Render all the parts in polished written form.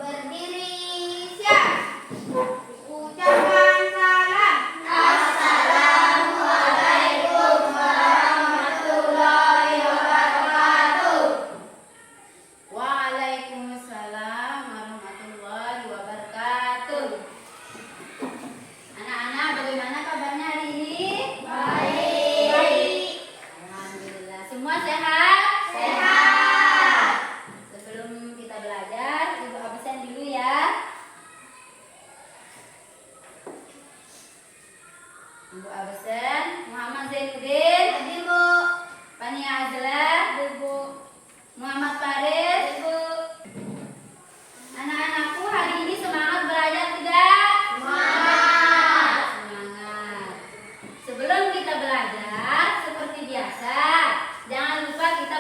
Berdiri siap. Ucapkan salam. Assalamualaikum warahmatullahi wabarakatuh. Waalaikumsalam warahmatullahi wabarakatuh. Anak-anak, bagaimana kabarnya hari ini? Baik. Alhamdulillah. Semua sehat? Sehat. Sebelum kita belajar, Ibu absen dulu ya. Ibu absen. Muhammad Zainuddin. Hadir, Bu. Fania Azla. Hadir, Bu. Muhammad Faris. Hadir, Bu. Anak-anakku, hari ini semangat belajar tidak? Semangat. Semangat. Sebelum kita belajar, seperti biasa, jangan lupa kita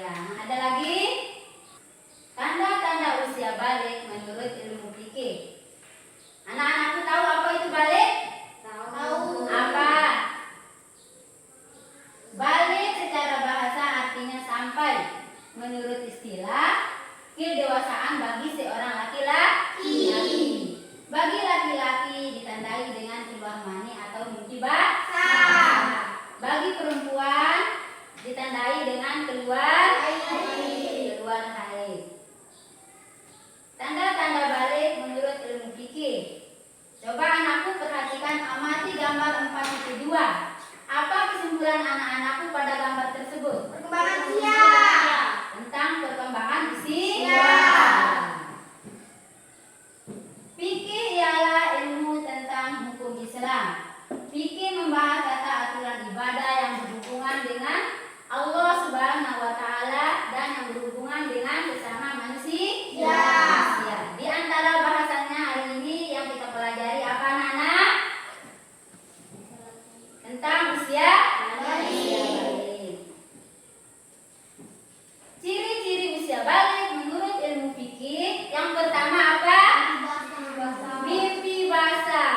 Ya, ada lagi tanda-tanda usia balik menurut ilmu fikih. Anak-anakku tahu apa itu balik? Tahu. Apa? Balik secara bahasa artinya sampai. Menurut istilah, kedewasaan bagi seorang laki-laki. Bagi laki-laki ditandai dengan keluar mani atau mimpi basah. Bagi perempuan ditandai dengan keluar haid. Tanda-tanda balik menurut ilmu fikih. Coba anakku perhatikan, amati gambar 4.2. Apa kesimpulan anak-anakku pada gambar tersebut? Perkembangan usia. Tentang perkembangan usia. Fikih ialah ilmu tentang hukum Islam. Fikih membahas tata aturan ibadah yang berhubungan dengan Allah Subhanahu wa Ta'ala dan yang berhubungan dengan sesama manusia. Di antara bahasannya hari ini yang kita pelajari apa, anak-anak? Tentang usia balik. Ciri-ciri usia balik menurut ilmu fikih. Yang pertama apa? Mimpi basah.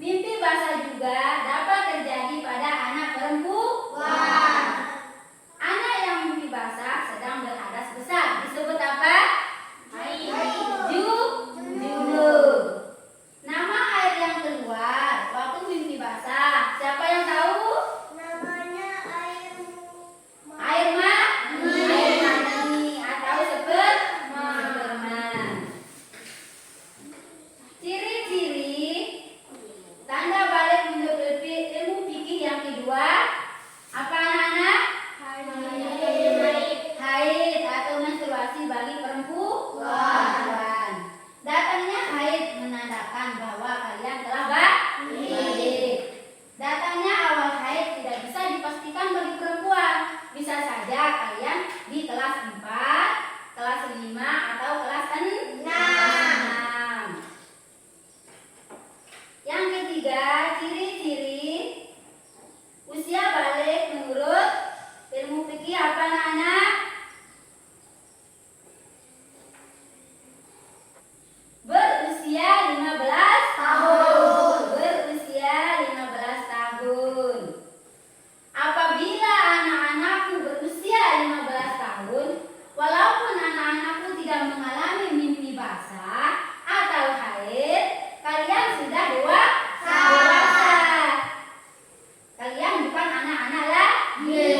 Mimpi basah juga dapat terjadi pada anak perempuan. Anak yang mimpi basah sedang berhadas besar disebut apa? Junub. Nama air yang keluar waktu mimpi basah, siapa yang tahu? Namanya air Mani atau sperma. Ciri-ciri tanda balik menurut ilmu fikih yang kedua apa, anak-anak? Haid atau menstruasi bagi perempuan. Datangnya haid menandakan bahwa kalian telah balik. Datangnya awal haid tidak bisa dipastikan bagi perempuan. Bisa saja kalian di kelas 4, kelas 5 atau kelas 6. Yang ketiga, ciri-ciri usia balik menurut ilmu fikih apa, anak-anak? Berusia 15 tahun. Berusia 15 tahun. Apabila anak-anakku berusia 15 tahun, walaupun anak-anakku tidak mengalami mimpi basah atau haid, kalian sudah dewasa. Kalian bukan anak-anak lagi.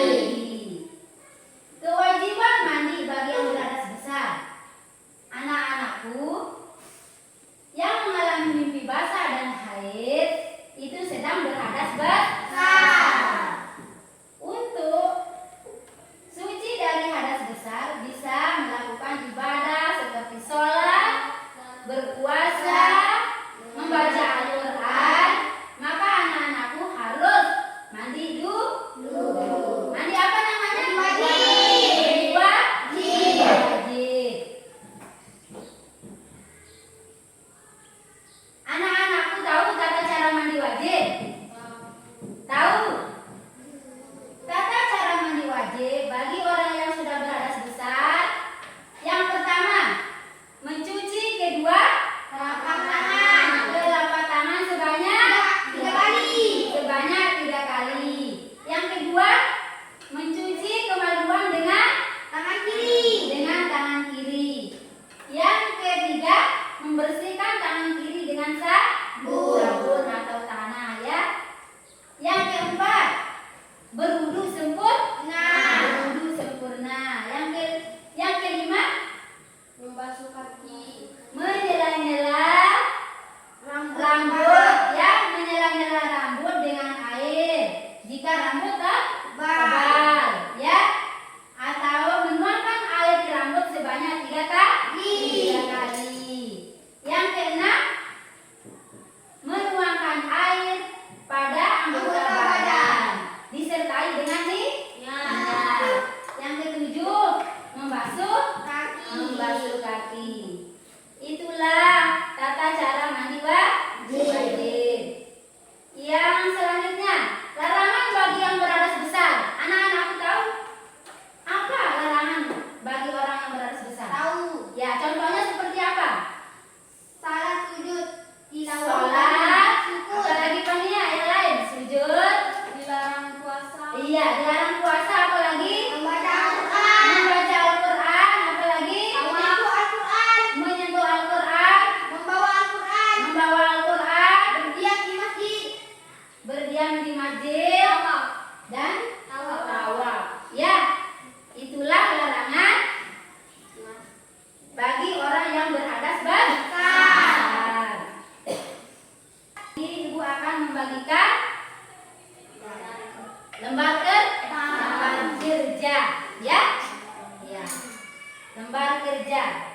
kerja.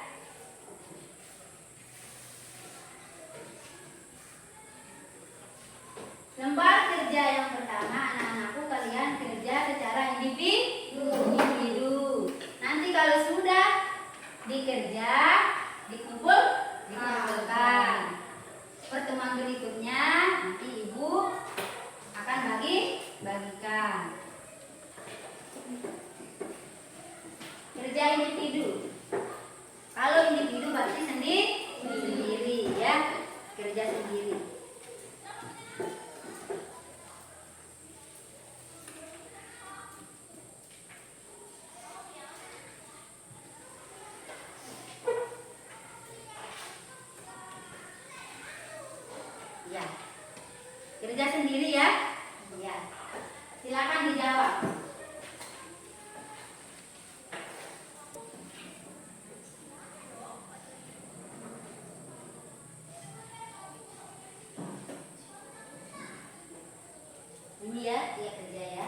Lembar kerja yang pertama, anak-anakku kalian kerja secara individu. Nanti kalau sudah dikerja, dikumpulkan. Pertemuan berikutnya nanti ibu akan bagikan. Kerja individu. Kalau individu berarti sendiri ya, kerja sendiri. Ya, kerja sendiri ya. Ya, silakan dijawab. Ini ya, dia kerja ya,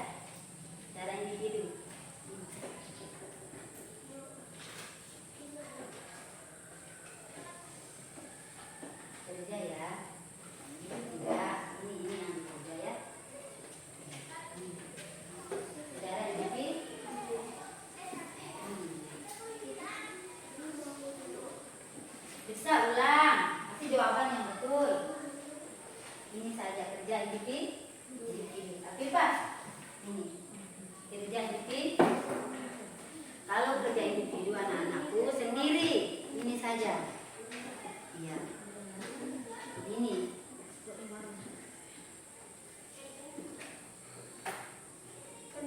secara individu. Kerja ya. Enggak, ini yang kerja ya. Secara individu. Bisa ulang, kasih jawaban yang betul. Ini saja kerja individu. Tapi Pak, ini kerja individu. Kalau kerja individu anak-anakku sendiri, ini saja. Iya. Ini.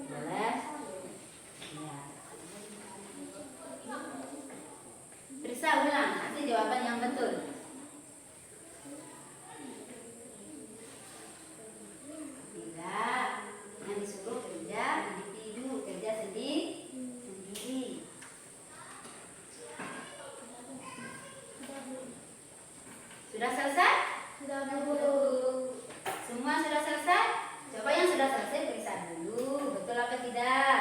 Boleh? Iya. Periksa ulang, kasih jawaban yang betul. Tidak, yang disuruh kerja individu, kerja sendiri. Sudah selesai? Sudah dulu. Semua sudah selesai? Coba yang sudah selesai periksa dulu, betul apa tidak?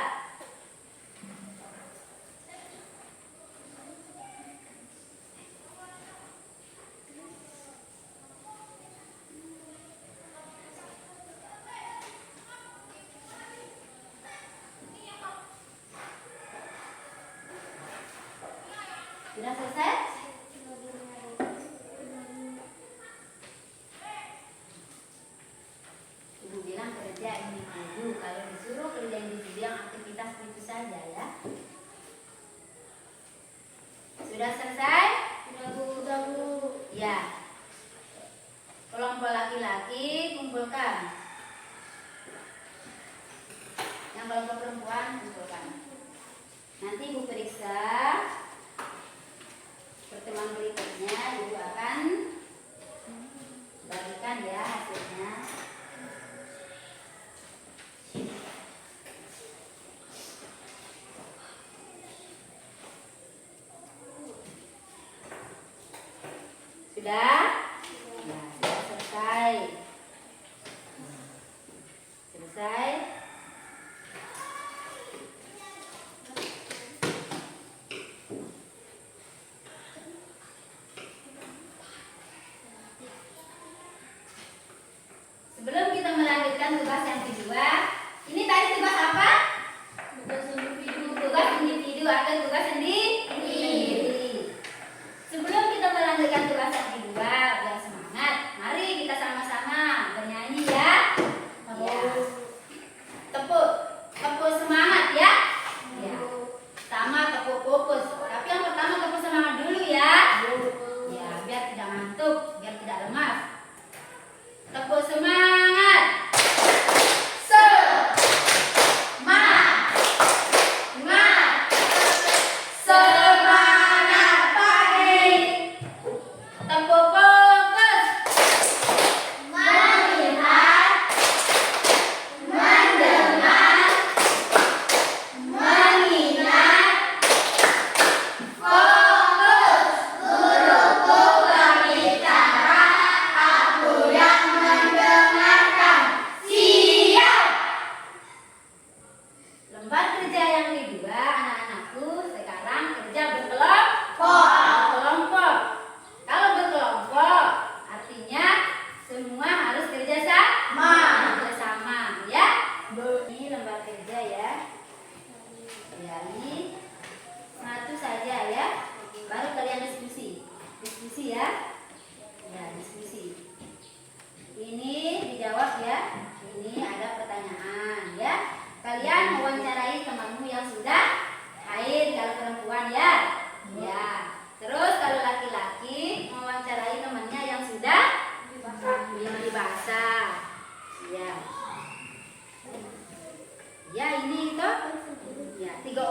Sudah selesai? Ibu bilang kerja individu. Kalau disuruh kerja individu yang aktivitas itu saja ya. Sudah selesai? Sudah dulu. Ya. Kelompok laki-laki kumpulkan. Yang kelompok perempuan kumpulkan. Nanti ibu periksa. Pertemuan berikutnya ibu akan bagikan ya hasilnya. Sudah? Ya, sudah selesai. Selesai. Sebelum kita melanjutkan tugas yang kedua, ini tadi tugas apa? Tugas individu. Tugas individu atau tugas sendiri. Sebelum kita melanjutkan tugas yang kedua, biar semangat. Mari kita sama-sama bernyanyi ya. Ya. Tepuk semangat ya. Ya. Sama tepuk fokus. Tapi yang pertama tepuk semangat dulu ya. Ya, biar tidak ngantuk, biar tidak lemas. Tepuk semangat. Semangat pagi. Tepuk fokus. Melihat, mendengar, mengingat,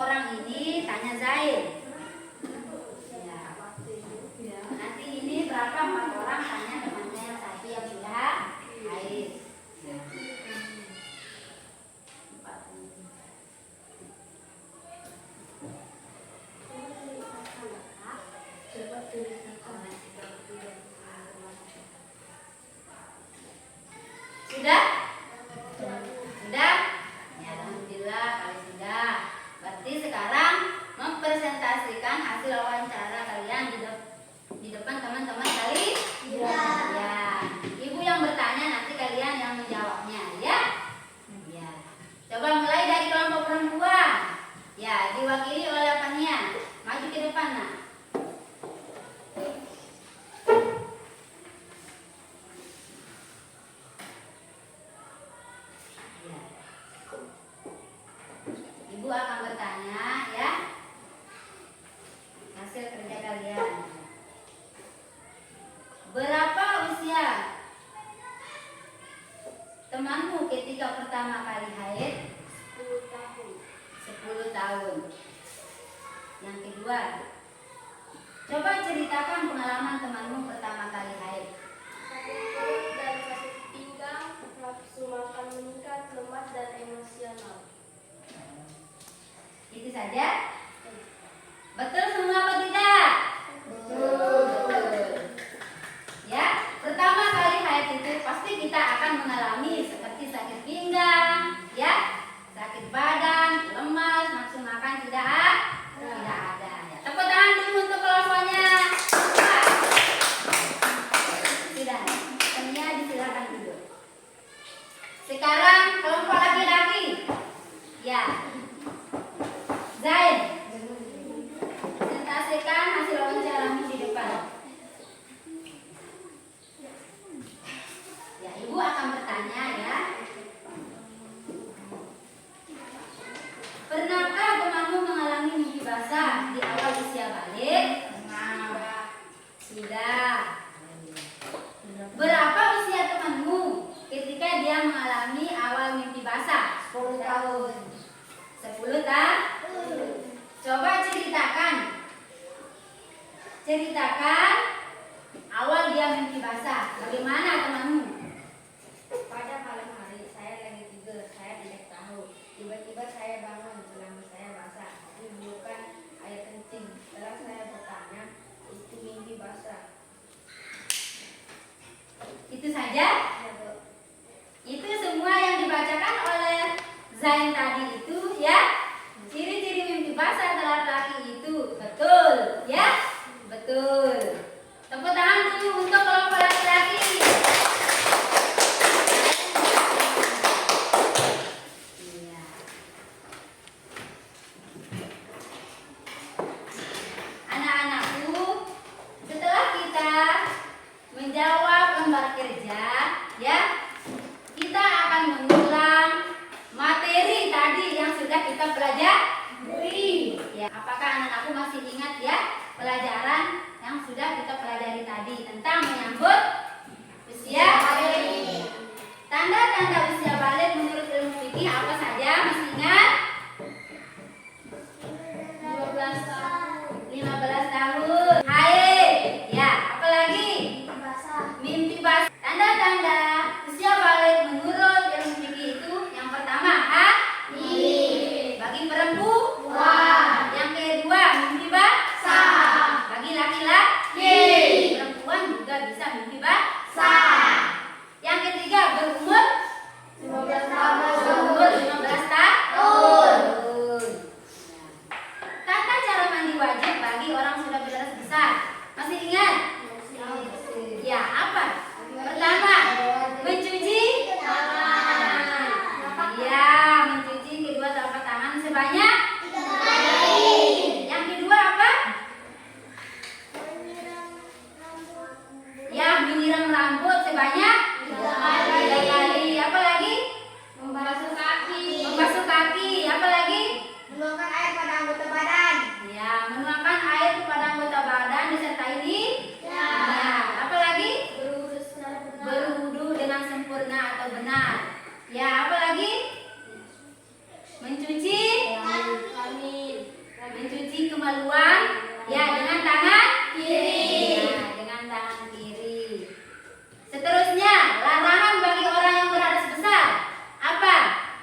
orang ini tanya Zain. Ya. Nanti ini berapa 4 orang tanya temannya yang satu yang sudah haid. Sudah? Sudah? Ya, alhamdulillah kalau sudah. Berarti sekarang mempresentasikan hasil wawancara kalian di depan teman-teman kali. Ya. Ibu yang bertanya, nanti kalian yang menjawabnya, ya. Ya. Coba mulai dari kelompok perempuan. Ya, diwakili oleh apanya? Maju ke depan, nak. Ibu akan bertanya, ya, hasil kerja kalian. Berapa usia temanmu ketika pertama kali haid? 10 tahun. 10 tahun. Yang kedua, coba ceritakan pengalaman temanmu pertama kali haid. Sakit perut dan sakit pinggang, nafsu makan meningkat, lemas dan emosional. Itu saja? Betul semua apa tidak? Betul. Ya, pertama kali haid itu pasti kita akan mengalami seperti sakit pinggang, ya, sakit badan, lemas, nafsu makan tidak ada. Ya. Tepuk tangan dulu untuk kelompoknya. Sudah, semuanya disilakan duduk. Sekarang kelompok laki-laki. Ya. Zain, presentasikan hasil wawancaramu di depan. Ya, ibu akan bertanya, ya. Pernahkah temanmu mengalami mimpi basah di awal usia balik? Sudah. Berapa usia temanmu ketika dia mengalami awal mimpi basah? 10 tahun. 10 tahun. Coba ceritakan awal dia mimpi basah. Bagaimana temanmu? Pada malam hari saya lagi tidur, saya tidak tahu. Tiba-tiba saya bangun, celana saya basah, dihembuskan air kencing. Setelah saya bertanya, itu mimpi basah. Itu saja? Ya, Bu. Itu semua yang dibacakan oleh Zain tadi itu, ya. Ciri-ciri mimpi basah laki-laki itu betul, ya? Betul. Tepuk tangan dulu untuk kelompok laki-laki. Iya. Anak-anakku, setelah kita menjawab lembar kerja, ya, kita akan mengulang materi tadi yang sudah kita pelajari. Ya, apakah anak-anakku masih ingat, ya, pelajaran yang sudah kita pelajari tadi tentang menyambut usia balik? Tanda-tanda usia balik menurut ilmu fikih apa saja? Masih ingat? 12 tahun. 15 tahun. Haid. Ya, apalagi? Basah. Mimpi basah. Tanda-tanda usia balik menurut ilmu fikih itu yang pertama, bagi perempuan. Yang kedua, mimpi basah. Bagi laki-laki. Perempuan juga bisa mimpi basah. Yang ketiga, berumur 15 tahun. berumur 15 tahun. Tata cara mandi wajib bagi orang sudah berdarah besar. Masih ingat? Ya, apa? Pertama, mencuci tangan. Ya, mencuci kedua telapak tangan sebanyak 3 kali. Yang kedua apa? Ya, menyiram rambut sebanyak 3 kali. Apa lagi? Membasuh kaki. Membasuh kaki. Apa lagi? Menuangkan air pada anggota badan. Ya, menuangkan air kepada anggota badan disertai di kemaluan? Ya, dengan tangan Kiri. Ya, dengan tangan kiri. Seterusnya, larangan bagi orang yang beradas besar. Apa?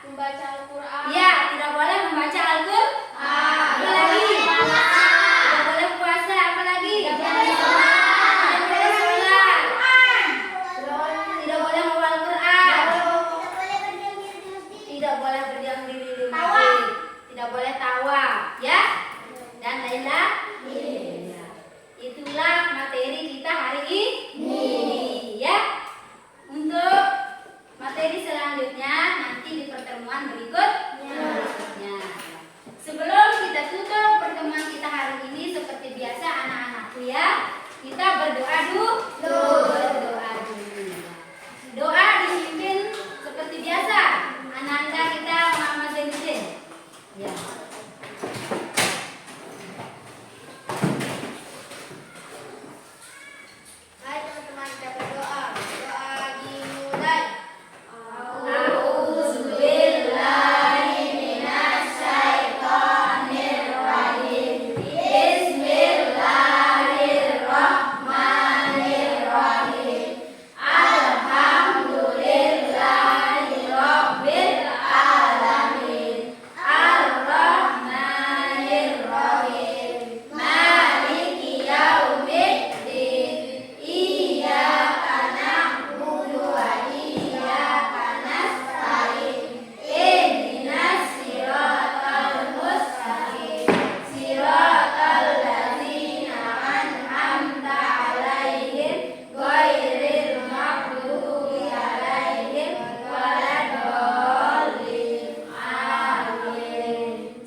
Membaca Al-Quran. Ya, tidak boleh membaca Al-Quran. Apa lagi? Tidak boleh puasa. Apa lagi? Tidak boleh sholat. Tidak boleh membawa Al-Quran. Tidak boleh berdiam diri di masjid. Tidak boleh tawa, ya. Dan lain-lain. Ya. Itulah materi kita hari ini, ya. Untuk materi selanjutnya nanti di pertemuan berikutnya. Sebelum kita tutup pertemuan kita hari ini, seperti biasa anak-anakku ya, kita berdoa dulu.